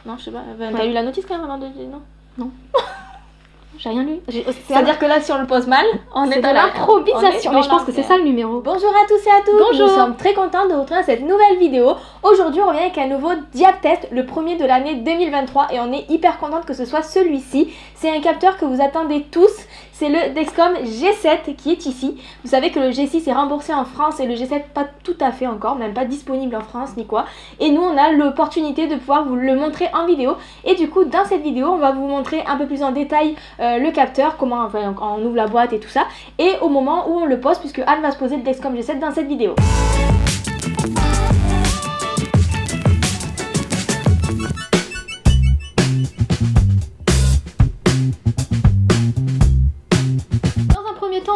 Non, je sais pas. T'as lu la notice quand même avant de... Non. J'ai rien lu. C'est-à-dire que là, si on le pose mal, on est dans l'improvisation. Mais je pense que c'est ça le numéro. Bonjour à tous et à toutes. Bonjour. Nous sommes très contents de vous retrouver dans cette nouvelle vidéo. Aujourd'hui, on revient avec un nouveau diap-test, le premier de l'année 2023. Et on est hyper contente que ce soit celui-ci. C'est un capteur que vous attendez tous. C'est le Dexcom G7 qui est ici. Vous savez que le G6 est remboursé en France et le G7 pas tout à fait encore, même pas disponible en France ni quoi. Et nous, on a l'opportunité de pouvoir vous le montrer en vidéo. Et du coup, dans cette vidéo, on va vous montrer un peu plus en détail le capteur, comment on ouvre la boîte et tout ça. Et au moment où on le pose, puisque Anne va se poser le Dexcom G7 dans cette vidéo.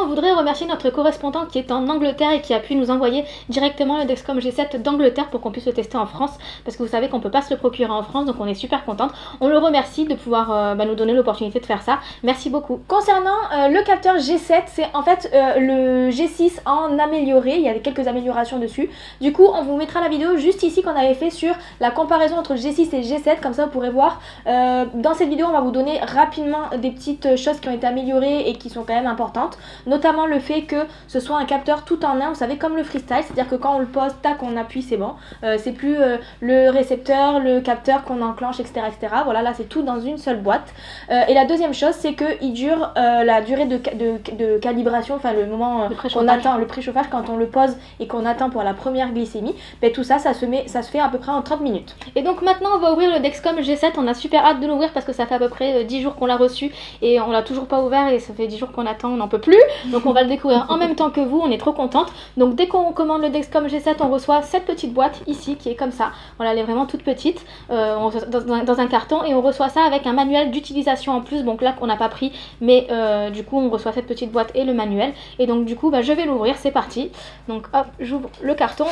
On voudrait remercier notre correspondant qui est en Angleterre et qui a pu nous envoyer directement le Dexcom G7 d'Angleterre pour qu'on puisse le tester en France, parce que vous savez qu'on peut pas se le procurer en France, donc on est super contente. On le remercie de pouvoir nous donner l'opportunité de faire ça. Merci beaucoup. Concernant le capteur G7, c'est en fait le G6 en amélioré. Il y a quelques améliorations dessus. Du coup, on vous mettra la vidéo juste ici qu'on avait fait sur la comparaison entre G6 et G7, comme ça vous pourrez voir. Dans cette vidéo, on va vous donner rapidement des petites choses qui ont été améliorées et qui sont quand même importantes. Notamment le fait que ce soit un capteur tout en un, vous savez, comme le freestyle, c'est-à-dire que quand on le pose, tac, on appuie, c'est bon. C'est plus le récepteur, le capteur qu'on enclenche, etc., etc. Voilà, là c'est tout dans une seule boîte. Et la deuxième chose, c'est qu'il dure la durée de calibration, enfin le moment qu'on attend, le préchauffage, quand on le pose et qu'on attend pour la première glycémie, ben, tout ça, ça se fait à peu près en 30 minutes. Et donc maintenant, on va ouvrir le Dexcom G7. On a super hâte de l'ouvrir parce que ça fait à peu près 10 jours qu'on l'a reçu et on l'a toujours pas ouvert et ça fait 10 jours qu'on attend, on n'en peut plus. Donc on va le découvrir en même temps que vous, on est trop contente. Donc dès qu'on commande le Dexcom G7, on reçoit cette petite boîte ici qui est comme ça. Voilà, elle est vraiment toute petite dans un carton et on reçoit ça avec un manuel d'utilisation en plus. Donc là qu'on n'a pas pris, mais du coup on reçoit cette petite boîte et le manuel. Et donc du coup je vais l'ouvrir, c'est parti. Donc hop, j'ouvre le carton.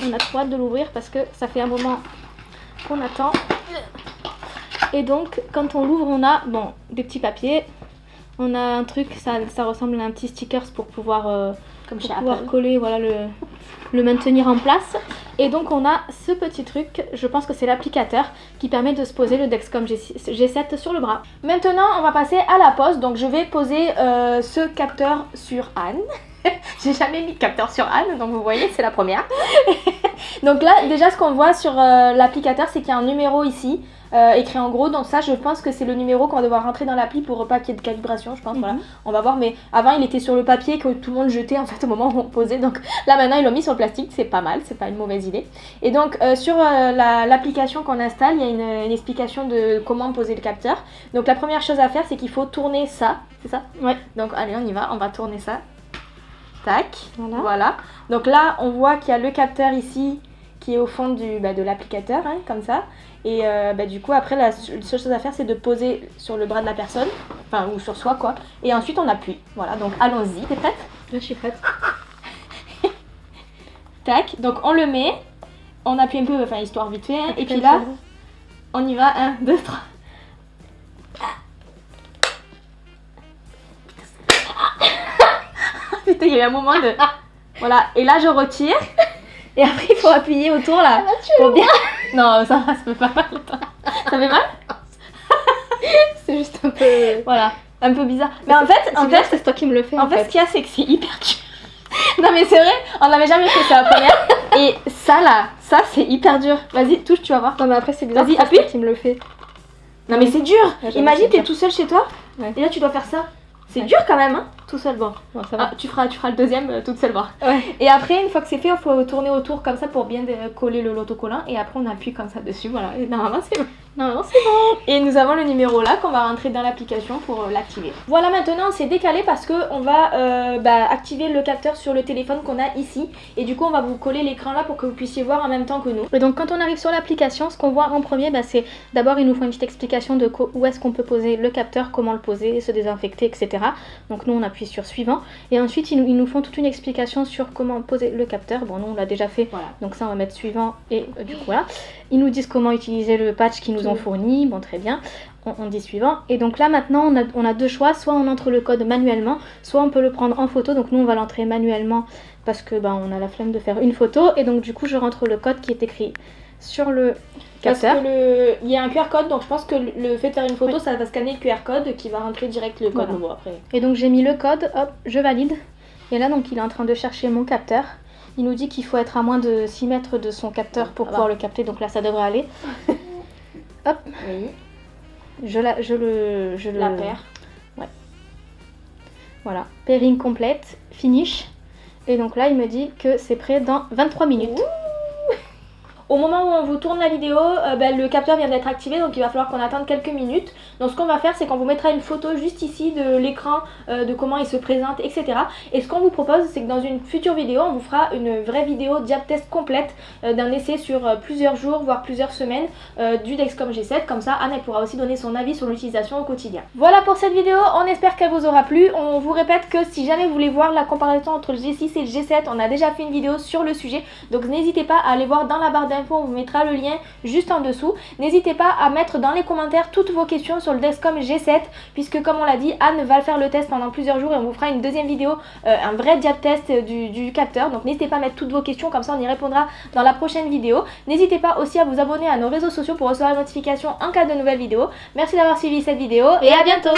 On a trop hâte de l'ouvrir parce que ça fait un moment qu'on attend. Et donc quand on l'ouvre, on a des petits papiers. On a un truc, ça ressemble à un petit stickers pour pouvoir, coller, voilà, le maintenir en place. Et donc on a ce petit truc, je pense que c'est l'applicateur qui permet de se poser le Dexcom G7 sur le bras. Maintenant on va passer à la pose, donc je vais poser ce capteur sur Anne. J'ai jamais mis de capteur sur Anne, donc vous voyez, c'est la première. Donc là, déjà ce qu'on voit sur l'applicateur, c'est qu'il y a un numéro ici. Écrit en gros, donc ça je pense que c'est le numéro qu'on va devoir rentrer dans l'appli pour pas qu'il y ait de calibration, je pense. Voilà, on va voir, mais avant il était sur le papier que tout le monde jetait en fait au moment où on posait, donc là maintenant ils l'ont mis sur le plastique, c'est pas mal, c'est pas une mauvaise idée. Et donc sur l'application qu'on installe, il y a une explication de comment poser le capteur. Donc la première chose à faire, c'est qu'il faut tourner ça, c'est ça? Ouais. Donc allez, on y va, on va tourner ça. Tac, voilà. Donc là on voit qu'il y a le capteur ici qui est au fond de l'applicateur, hein, comme ça. Et du coup après la seule chose à faire, c'est de poser sur le bras de la personne, enfin ou sur soi quoi, et ensuite on appuie. Voilà, donc allons-y. T'es prête? Je suis prête. Tac, donc on le met, on appuie un peu, enfin histoire vite fait, hein, et puis là on y va, 1, 2, 3. Putain, il y a eu un moment de... Voilà, et là je retire. Et après, il faut appuyer autour là. Pour bien... Non, ça va, ça fait pas mal. Ça fait mal? C'est juste un peu... Voilà, un peu bizarre. Mais en fait, c'est toi qui me le fais. En fait, ce qu'il y a, c'est que c'est hyper dur. Non mais c'est vrai, on n'avait jamais fait ça la première. Et ça là, ça c'est hyper dur. Vas-y, touche, tu vas voir. Non mais après c'est bizarre, vas-y, c'est appuie. toi qui me le fais. Non mais c'est dur. Imagine, t'es tout seul chez toi. Ouais. Et là, tu dois faire ça. C'est dur quand même, hein, tout seul, bon. Ça va. Tu feras le deuxième toute seule, bon. Ouais. Et après, une fois que c'est fait, il faut tourner autour comme ça pour bien coller l'autocollant. Et après, on appuie comme ça dessus, voilà. Et normalement, c'est bon. Non, c'est bon. Et nous avons le numéro là qu'on va rentrer dans l'application pour l'activer. Voilà, maintenant on s'est décalé parce qu'on va activer le capteur sur le téléphone qu'on a ici. Et du coup on va vous coller l'écran là pour que vous puissiez voir en même temps que nous. Et donc quand on arrive sur l'application, ce qu'on voit en premier, c'est d'abord ils nous font une petite explication de où est-ce qu'on peut poser le capteur, comment le poser, se désinfecter, etc. Donc nous on appuie sur suivant. Et ensuite ils nous font toute une explication sur comment poser le capteur. Bon, nous on l'a déjà fait, voilà. Donc ça on va mettre suivant et du coup voilà. Ils nous disent comment utiliser le patch qu'ils nous ont fourni, bon très bien, on dit suivant. Et donc là maintenant on a deux choix, soit on entre le code manuellement, soit on peut le prendre en photo. Donc nous on va l'entrer manuellement parce que on a la flemme de faire une photo. Et donc du coup je rentre le code qui est écrit sur le Parce capteur. que il y a un QR code, donc je pense que le fait de faire une photo, ça va scanner le QR code qui va rentrer direct le code. Voilà. Bon, après. Et donc j'ai mis le code, hop, je valide. Et là donc il est en train de chercher mon capteur. Il nous dit qu'il faut être à moins de 6 mètres de son capteur pour pouvoir le capter, donc là ça devrait aller. Hop, Oui, je la paire. Voilà, pairing complète, finish. Et donc là il me dit que c'est prêt dans 23 minutes. Ouh. Au moment où on vous tourne la vidéo, le capteur vient d'être activé, donc il va falloir qu'on attende quelques minutes. Donc ce qu'on va faire, c'est qu'on vous mettra une photo juste ici de l'écran, de comment il se présente, etc. Et ce qu'on vous propose, c'est que dans une future vidéo, on vous fera une vraie vidéo diap test complète d'un essai sur plusieurs jours, voire plusieurs semaines du Dexcom G7. Comme ça, Anne elle pourra aussi donner son avis sur l'utilisation au quotidien. Voilà pour cette vidéo, on espère qu'elle vous aura plu. On vous répète que si jamais vous voulez voir la comparaison entre le G6 et le G7, on a déjà fait une vidéo sur le sujet. Donc n'hésitez pas à aller voir dans la barre d'infos, on vous mettra le lien juste en dessous. N'hésitez pas à mettre dans les commentaires toutes vos questions sur le Dexcom G7, puisque comme on l'a dit, Anne va le faire le test pendant plusieurs jours et on vous fera une deuxième vidéo, un vrai diap test du capteur. Donc n'hésitez pas à mettre toutes vos questions, comme ça on y répondra dans la prochaine vidéo. N'hésitez pas aussi à vous abonner à nos réseaux sociaux pour recevoir les notifications en cas de nouvelles vidéos. Merci d'avoir suivi cette vidéo et à bientôt.